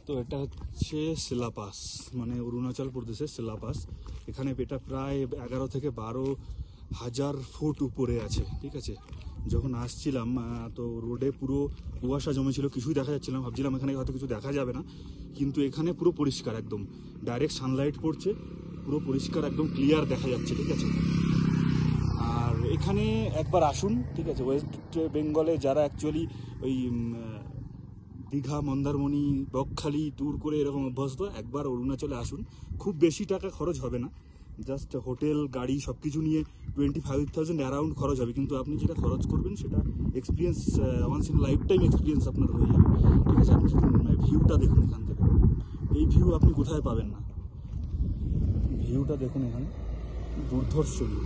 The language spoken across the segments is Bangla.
তো এটা হচ্ছে সিলাপাস, মানে অরুণাচল প্রদেশের সিলাপাস। এখানে এটা প্রায় 11 থেকে 12,000 ফুট উপরে আছে, ঠিক আছে। যখন আসছিলাম তো রোডে পুরো কুয়াশা জমেছিল, কিছুই দেখা যাচ্ছিল না। ভাবছিলাম এখানে হয়তো কিছু দেখা যাবে না, কিন্তু এখানে পুরো পরিষ্কার, একদম ডাইরেক্ট সানলাইট পড়ছে, পুরো পরিষ্কার, একদম ক্লিয়ার দেখা যাচ্ছে, ঠিক আছে। আর এখানে একবার আসুন, ঠিক আছে। ওয়েস্ট বেঙ্গলে যারা অ্যাকচুয়ালি ওই দীঘা, মন্দারমণি, বকখালি ট্যুর করে এরকম অভ্যস্ত, একবার অরুণাচলে আসুন। খুব বেশি টাকা খরচ হবে না, জাস্ট হোটেল, গাড়ি সব কিছু নিয়ে 25,000 অ্যারাউন্ড খরচ হবে। কিন্তু আপনি যেটা খরচ করবেন সেটা experience, once in lifetime experience আপনার হয়ে যাবে, ঠিক আছে। আপনি শুধু ভিউটা দেখুন এখান থেকে, এই ভিউ আপনি কোথায় পাবেন না। ভিউটা দেখুন এখানে, দুর্ধর্ষ ভিউ।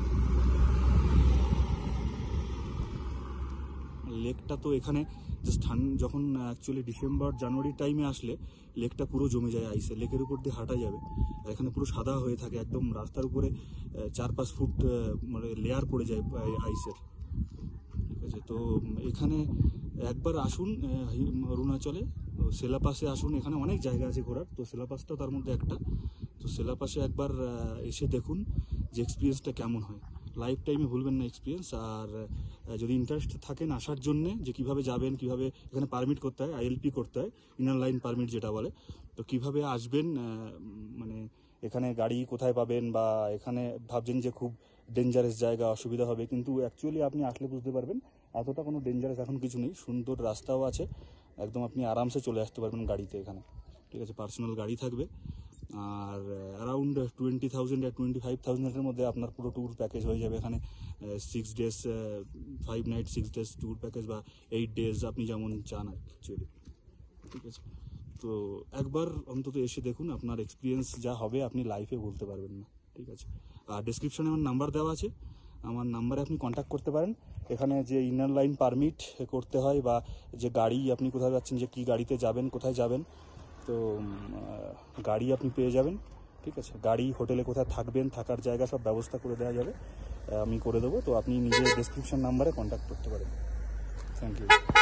লেকটা তো এখানে জাস্ট যখন অ্যাকচুয়ালি ডিসেম্বর জানুয়ারি টাইমে আসলে লেকটা পুরো জমে যায় আইসে, লেকের উপর দিয়ে হাঁটা যাবে। আর এখানে পুরো সাদা হয়ে থাকে, একদম রাস্তার উপরে 4-5 ফুট মানে লেয়ার পড়ে যায় আইসের, ঠিক আছে। তো এখানে একবার আসুন অরুণাচলে, সিলাপাসে আসুন। এখানে অনেক জায়গা আছে ঘোরার, তো সিলাপাসটাও তার মধ্যে একটা। তো সিলাপাসে একবার এসে দেখুন যে এক্সপিরিয়েন্সটা কেমন হয়। লাইফ টাইমে ভুলবেন না এক্সপিরিয়েন্স। আর যদি ইন্টারেস্ট থাকেন আসার জন্যে, যে কীভাবে যাবেন, কীভাবে এখানে পারমিট করতে হয়, ILP করতে হয়, ইনার লাইন পারমিট যেটা বলে, তো কীভাবে আসবেন, মানে এখানে গাড়ি কোথায় পাবেন, বা এখানে ভাবছেন যে খুব ডেঞ্জারাস জায়গা, অসুবিধা হবে, কিন্তু অ্যাকচুয়ালি আপনি আসলে বুঝতে পারবেন এতটা কোনো ডেঞ্জারাস এখন কিছু নেই। সুন্দর রাস্তাও আছে, একদম আপনি আরামসে চলে আসতে পারবেন গাড়িতে এখানে, ঠিক আছে। পার্সোনাল গাড়ি থাকবে। আর অ্যারাউন্ড 20,000 আর 25,000-এর মধ্যে আপনার পুরো ট্যুর প্যাকেজ হয়ে যাবে এখানে। 6 days, 5 night 6 days tour package, বা 8 ডেজ, আপনি যেমন চান আর অ্যাকচুয়ালি, ঠিক আছে। তো একবার অন্তত এসে দেখুন, আপনার এক্সপিরিয়েন্স যা হবে আপনি লাইফে বলতে পারবেন না, ঠিক আছে। আর ডিসক্রিপশনে আমার নাম্বার দেওয়া আছে, আমার নাম্বারে আপনি কন্ট্যাক্ট করতে পারেন। এখানে যে ইনার লাইন পারমিট করতে হয়, বা যে গাড়ি আপনি কোথায় যাচ্ছেন, যে কী গাড়িতে যাবেন, কোথায় যাবেন, তো গাড়ি আপনি পেয়ে যাবেন, ঠিক আছে। গাড়ি, হোটেলে কোথায় থাকবেন, থাকার জায়গা সব ব্যবস্থা করে দেওয়া যাবে, আমি করে দেবো। তো আপনি নিজের ডেসক্রিপশন নাম্বারে কন্ট্যাক্ট করতে পারেন। Thank you.